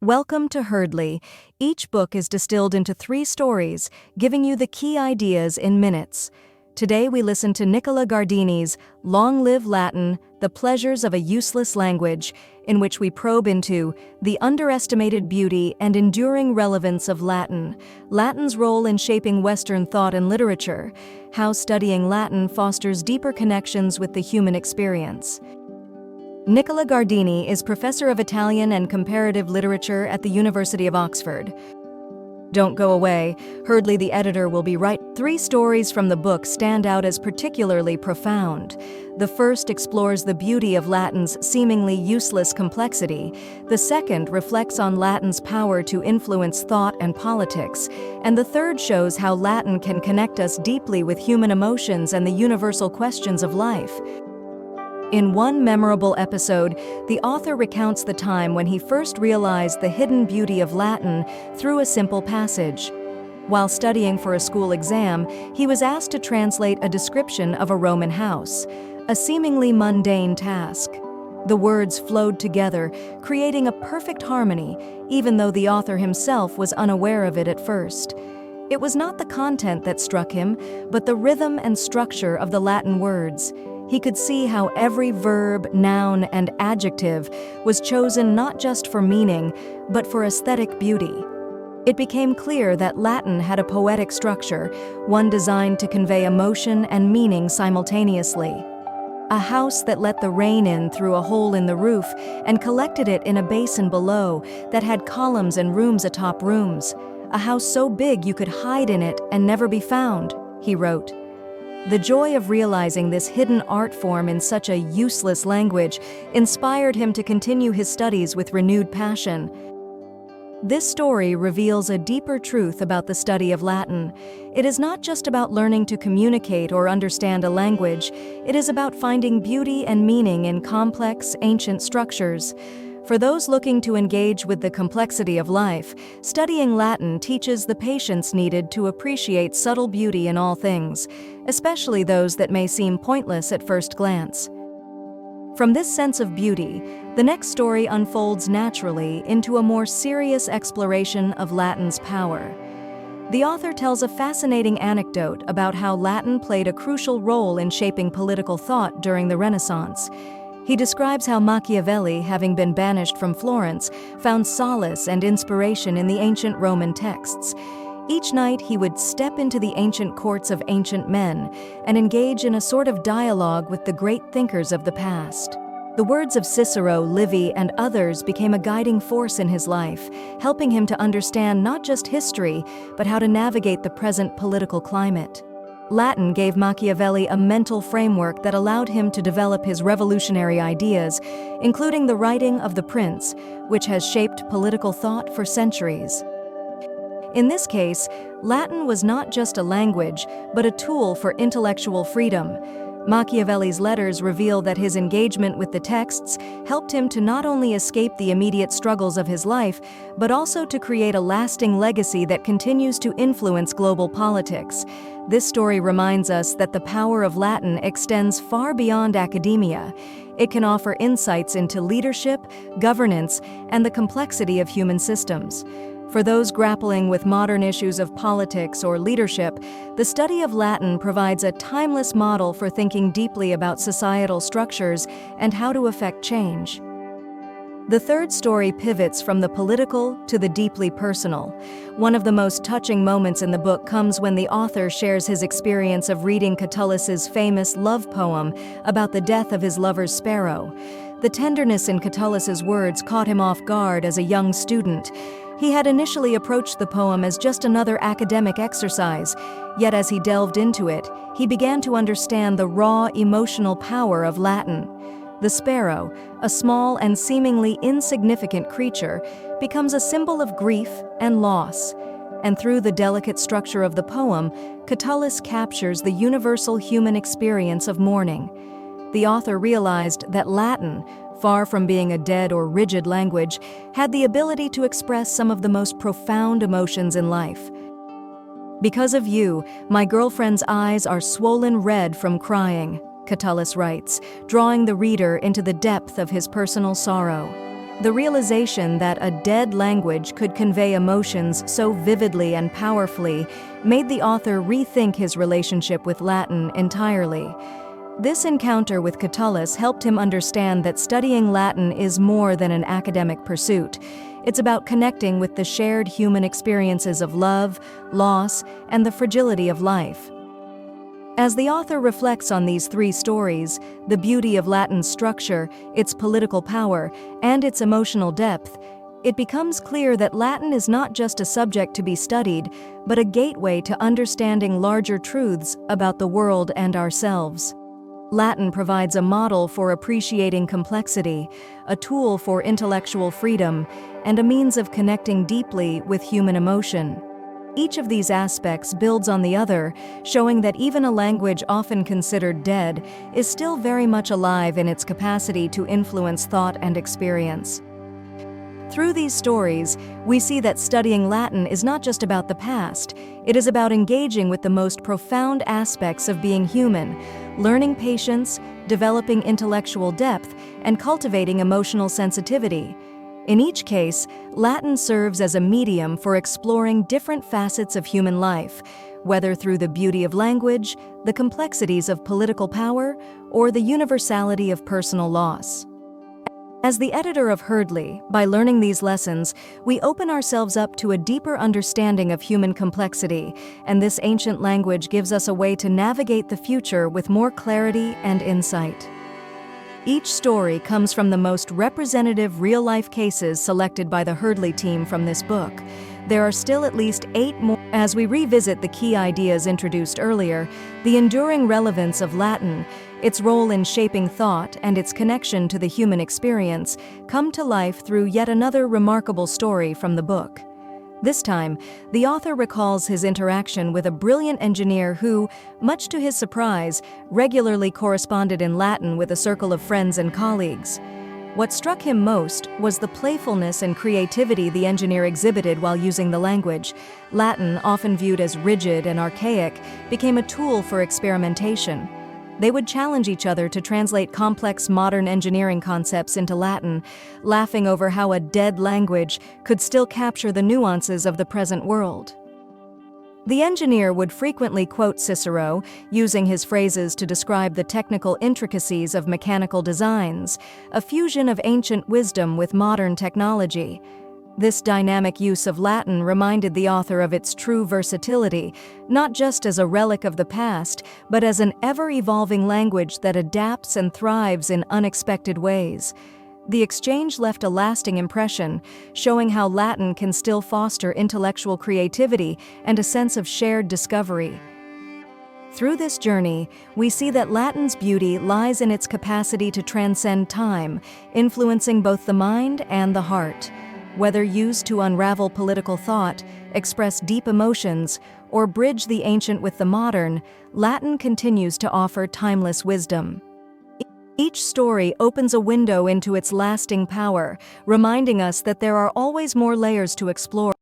Welcome to Herdley. Each book is distilled into 3 stories, giving you the key ideas in minutes. Today we listen to Nicola Gardini's Long Live Latin, The Pleasures of a Useless Language, in which we probe into the underestimated beauty and enduring relevance of Latin, Latin's role in shaping Western thought and literature, how studying Latin fosters deeper connections with the human experience. Nicola Gardini is Professor of Italian and Comparative Literature at the University of Oxford. Don't go away, Herdley the editor will be right. 3 stories from the book stand out as particularly profound. The first explores the beauty of Latin's seemingly useless complexity. The second reflects on Latin's power to influence thought and politics. And the third shows how Latin can connect us deeply with human emotions and the universal questions of life. In one memorable episode, the author recounts the time when he first realized the hidden beauty of Latin through a simple passage. While studying for a school exam, he was asked to translate a description of a Roman house, a seemingly mundane task. The words flowed together, creating a perfect harmony, even though the author himself was unaware of it at first. It was not the content that struck him, but the rhythm and structure of the Latin words. He could see how every verb, noun, and adjective was chosen not just for meaning, but for aesthetic beauty. It became clear that Latin had a poetic structure, one designed to convey emotion and meaning simultaneously. A house that let the rain in through a hole in the roof and collected it in a basin below that had columns and rooms atop rooms. A house so big you could hide in it and never be found, he wrote. The joy of realizing this hidden art form in such a useless language inspired him to continue his studies with renewed passion. This story reveals a deeper truth about the study of Latin. It is not just about learning to communicate or understand a language, it is about finding beauty and meaning in complex, ancient structures. For those looking to engage with the complexity of life, studying Latin teaches the patience needed to appreciate subtle beauty in all things, especially those that may seem pointless at first glance. From this sense of beauty, the next story unfolds naturally into a more serious exploration of Latin's power. The author tells a fascinating anecdote about how Latin played a crucial role in shaping political thought during the Renaissance. He describes how Machiavelli, having been banished from Florence, found solace and inspiration in the ancient Roman texts. Each night he would step into the ancient courts of ancient men and engage in a sort of dialogue with the great thinkers of the past. The words of Cicero, Livy, and others became a guiding force in his life, helping him to understand not just history, but how to navigate the present political climate. Latin gave Machiavelli a mental framework that allowed him to develop his revolutionary ideas, including the writing of The Prince, which has shaped political thought for centuries. In this case, Latin was not just a language, but a tool for intellectual freedom. Machiavelli's letters reveal that his engagement with the texts helped him to not only escape the immediate struggles of his life, but also to create a lasting legacy that continues to influence global politics. This story reminds us that the power of Latin extends far beyond academia. It can offer insights into leadership, governance, and the complexity of human systems. For those grappling with modern issues of politics or leadership, the study of Latin provides a timeless model for thinking deeply about societal structures and how to affect change. The third story pivots from the political to the deeply personal. One of the most touching moments in the book comes when the author shares his experience of reading Catullus's famous love poem about the death of his lover's sparrow. The tenderness in Catullus's words caught him off guard as a young student. He had initially approached the poem as just another academic exercise, yet as he delved into it, he began to understand the raw emotional power of Latin. The sparrow, a small and seemingly insignificant creature, becomes a symbol of grief and loss. And through the delicate structure of the poem, Catullus captures the universal human experience of mourning. The author realized that Latin, far from being a dead or rigid language, had the ability to express some of the most profound emotions in life. "Because of you, my girlfriend's eyes are swollen red from crying," Catullus writes, drawing the reader into the depth of his personal sorrow. The realization that a dead language could convey emotions so vividly and powerfully made the author rethink his relationship with Latin entirely. This encounter with Catullus helped him understand that studying Latin is more than an academic pursuit. It's about connecting with the shared human experiences of love, loss, and the fragility of life. As the author reflects on these three stories, the beauty of Latin's structure, its political power, and its emotional depth, it becomes clear that Latin is not just a subject to be studied, but a gateway to understanding larger truths about the world and ourselves. Latin provides a model for appreciating complexity, a tool for intellectual freedom, and a means of connecting deeply with human emotion. Each of these aspects builds on the other, showing that even a language often considered dead is still very much alive in its capacity to influence thought and experience. Through these stories, we see that studying Latin is not just about the past, it is about engaging with the most profound aspects of being human, learning patience, developing intellectual depth, and cultivating emotional sensitivity. In each case, Latin serves as a medium for exploring different facets of human life, whether through the beauty of language, the complexities of political power, or the universality of personal loss. As the editor of Herdley, by learning these lessons, we open ourselves up to a deeper understanding of human complexity, and this ancient language gives us a way to navigate the future with more clarity and insight. Each story comes from the most representative real-life cases selected by the Herdley team from this book. There are still at least 8 more. As we revisit the key ideas introduced earlier, the enduring relevance of Latin, its role in shaping thought, and its connection to the human experience come to life through yet another remarkable story from the book. This time, the author recalls his interaction with a brilliant engineer who, much to his surprise, regularly corresponded in Latin with a circle of friends and colleagues. What struck him most was the playfulness and creativity the engineer exhibited while using the language. Latin, often viewed as rigid and archaic, became a tool for experimentation. They would challenge each other to translate complex modern engineering concepts into Latin, laughing over how a dead language could still capture the nuances of the present world. The engineer would frequently quote Cicero, using his phrases to describe the technical intricacies of mechanical designs, a fusion of ancient wisdom with modern technology. This dynamic use of Latin reminded the author of its true versatility, not just as a relic of the past, but as an ever-evolving language that adapts and thrives in unexpected ways. The exchange left a lasting impression, showing how Latin can still foster intellectual creativity and a sense of shared discovery. Through this journey, we see that Latin's beauty lies in its capacity to transcend time, influencing both the mind and the heart. Whether used to unravel political thought, express deep emotions, or bridge the ancient with the modern, Latin continues to offer timeless wisdom. Each story opens a window into its lasting power, reminding us that there are always more layers to explore.